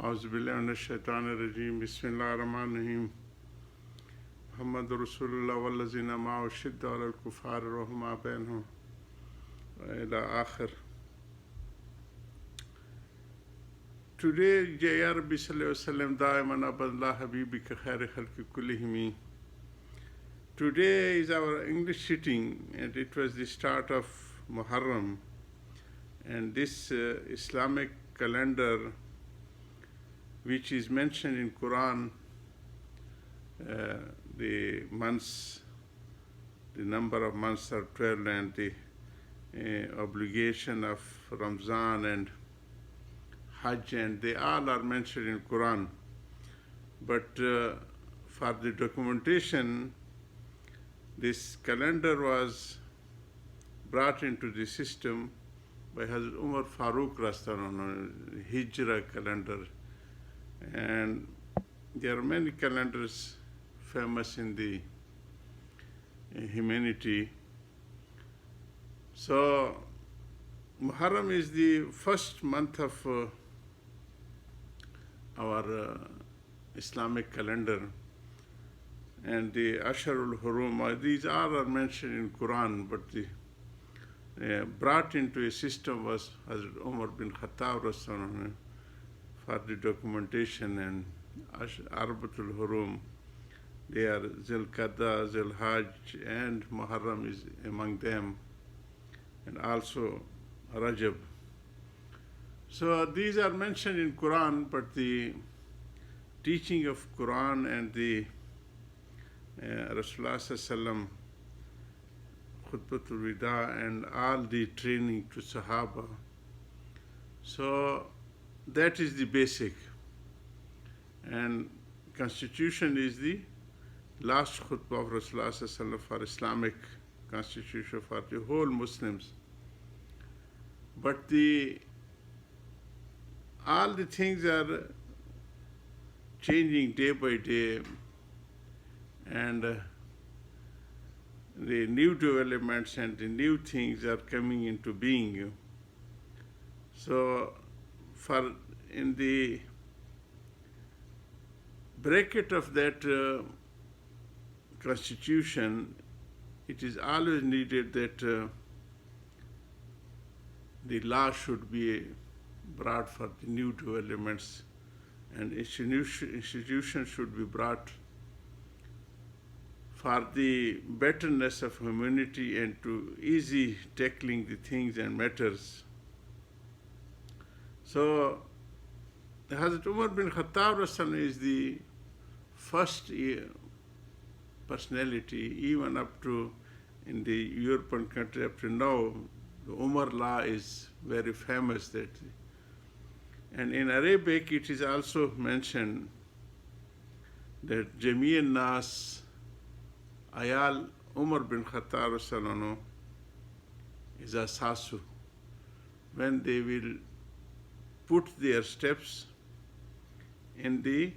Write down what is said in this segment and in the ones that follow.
Auzubillahi minash shaitanir rajim. Bismillahir rahmanir rahim. Muhammadur Rasulullah wallazina ma'ahu shidda 'alal kuffar rahma bainahum wa ila akhir. Today, Ya Rabbi sallallahu alaihi wasallam daiman abadallah habibika khair khalqi kullihim. Today is our English sitting, and it was the start of Muharram, and this Islamic calendar, which is mentioned in Quran, the months, the number of months are 12, and the obligation of Ramzan and Hajj, and they all are mentioned in Quran. But for the documentation, this calendar was brought into the system by Hazrat Umar Farooq Rasool, Hijra calendar. And there are many calendars famous in the humanity. So Muharram is the first month of our Islamic calendar, and the Asharul Hurum, these all are mentioned in Quran, but the brought into a system was Hazrat Umar bin Khattab Rasool for the documentation, and Arbatul Hurum, they are Zul Qadda, Zul Hajj, and Muharram is among them, and also Rajab. So these are mentioned in Quran, but the teaching of Quran and the Rasulullah sallam Khutbatul Wida and all the training to Sahaba. So that is the basic. And Constitution is the last khutbah of Rasulullah sallam for Islamic constitution for the whole Muslims. But all the things are changing day by day, and the new developments and the new things are coming into being. So in the bracket of that constitution, it is always needed that the law should be brought for the new developments, and institutions should be brought for the betterness of humanity and to easy tackling the things and matters. So Hazrat Umar bin Khattab Rasool is the first personality, even up to in the European country up to now. The Umar law is very famous. And in Arabic it is also mentioned that Jami'an Nas Ayal Umar bin Khattab Rasool is Asasu, when they will put their steps in the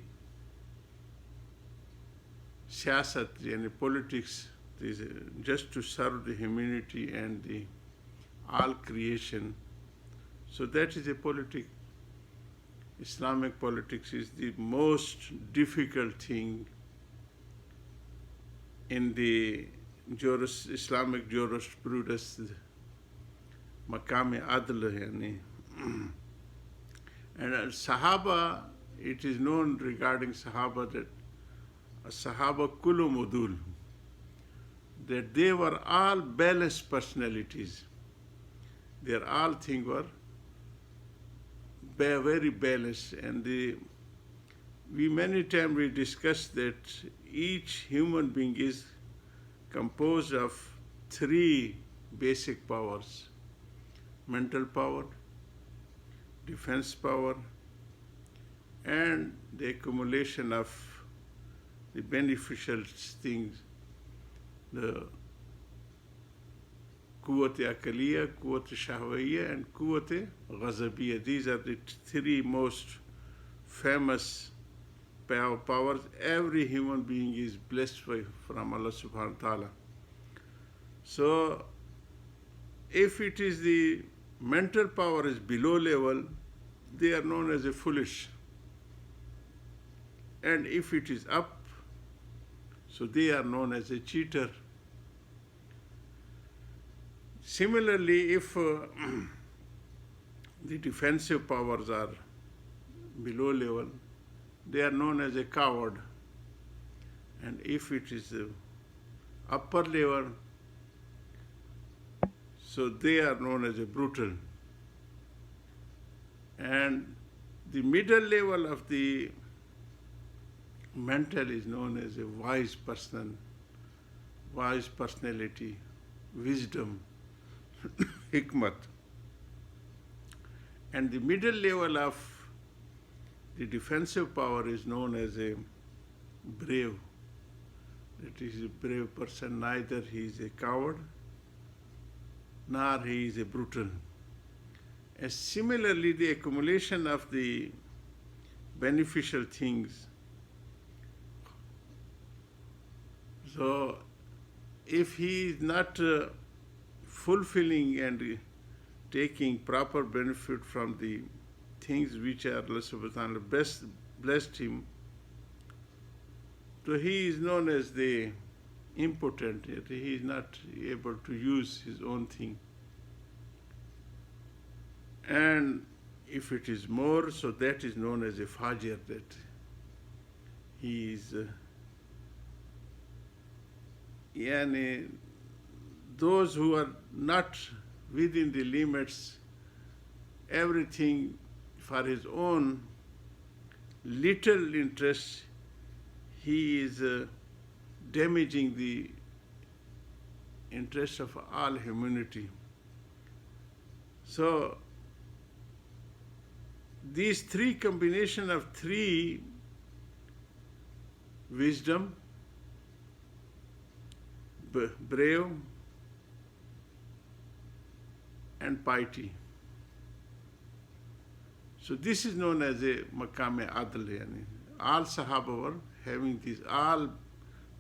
siyasat, yani politics, just to serve the humanity and the all creation. So that is a politics. Islamic politics is the most difficult thing in the Islamic jurisprudence, Maqam Adl, yani. And Sahaba, it is known regarding Sahaba that Sahaba kullu mudul, that they were all balanced personalities. Their all things were very balanced, and many times we discussed that each human being is composed of three basic powers: mental power, defense power, and the accumulation of the beneficial things, the Quwwat Akaliya, Quwwat Shahwaiya, and Quwwat Ghazabiyya. These are the three most famous powers. Every human being is blessed from Allah subhanahu wa ta'ala. So if it is the mental power is below level, they are known as a foolish. And if it is up, so they are known as a cheater. Similarly, if the defensive powers are below level, they are known as a coward. And if it is upper level, so they are known as a brutal. And the middle level of the mental is known as a wise person, wise personality, wisdom, hikmat. And the middle level of the defensive power is known as a brave. That is a brave person, neither he is a coward, nor he is a brutal. And similarly, the accumulation of the beneficial things. So, if he is not fulfilling and taking proper benefit from the things which Allah subhanahu wa ta'ala blessed him, so he is known as the impotent, yet he is not able to use his own thing. And if it is more, so that is known as a fajir, that he is those who are not within the limits, everything for his own little interest, he is damaging the interest of all humanity. So, these three combination of three, wisdom, brave, and piety. So this is known as a maqam adl. Yani. All Sahaba were having these all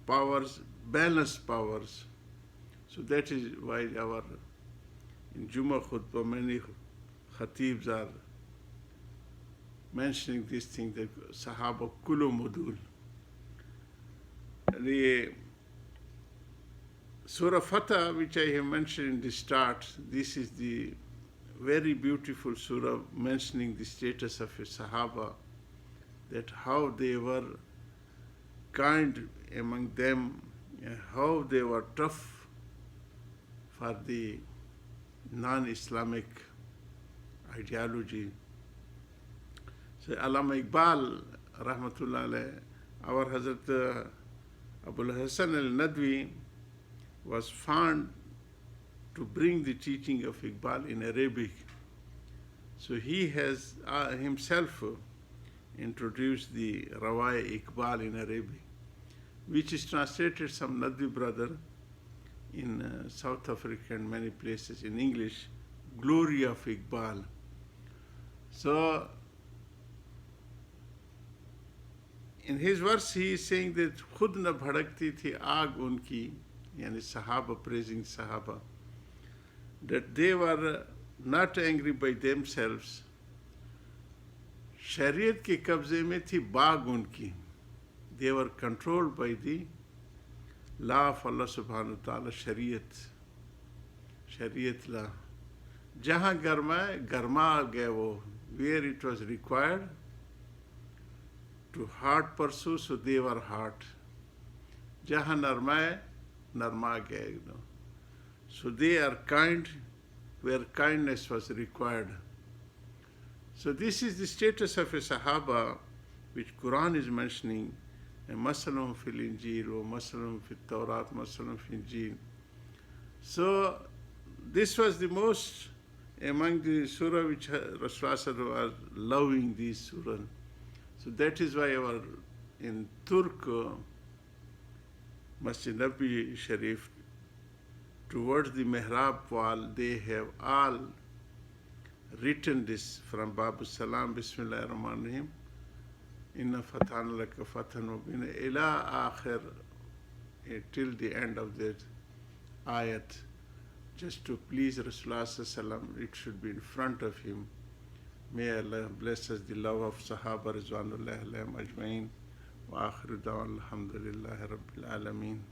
powers, balanced powers. So that is why in Jummah khutbah many khatibs are mentioning this thing, that Sahaba kullu mudul. The Surah Fatah, which I have mentioned in the start, this is the very beautiful surah mentioning the status of a Sahaba, that how they were kind among them, how they were tough for the non-Islamic ideology. So Allama Iqbal, rahmatullah alayh, our Hazrat Abul Hasan al-Nadwi was found to bring the teaching of Iqbal in Arabic. So he has himself introduced the Rawai Iqbal in Arabic, which is translated some Nadwi brother in South Africa and many places in English, Glory of Iqbal. So in his verse he is saying that khud na bhadakti thi aag unki, yani Sahaba, praising Sahaba, that they were not angry by themselves. Shariat ke kabze mein thi baag unki. They were controlled by the law of Allah subhanahu wa ta'ala, Shariat law. Jahan garma gaya wo, where it was required to hard pursue, so they were hard. Jahan narma gaya. So they are kind where kindness was required. So this is the status of a Sahaba, which Quran is mentioning. Masalum fil Injil, Masalum fil Tawrat, Masalum fil Injil. So this was the most among the surah which Rasulullah was loving these surah. So that is why in Turk Masjid Nabi Sharif, towards the Mihrab wall, they have all written this from Babu Salam, Bismillah ar-Rahman ar-Rahim, Inna fatana laka fathan mubina, ila akhir, till the end of that ayat, just to please Rasulullah sallallahu, it should be in front of him. May Allah bless us the love of Sahaba Rizwanullah alayhim ajmain. وآخر دعوانا الحمد لله رب العالمين.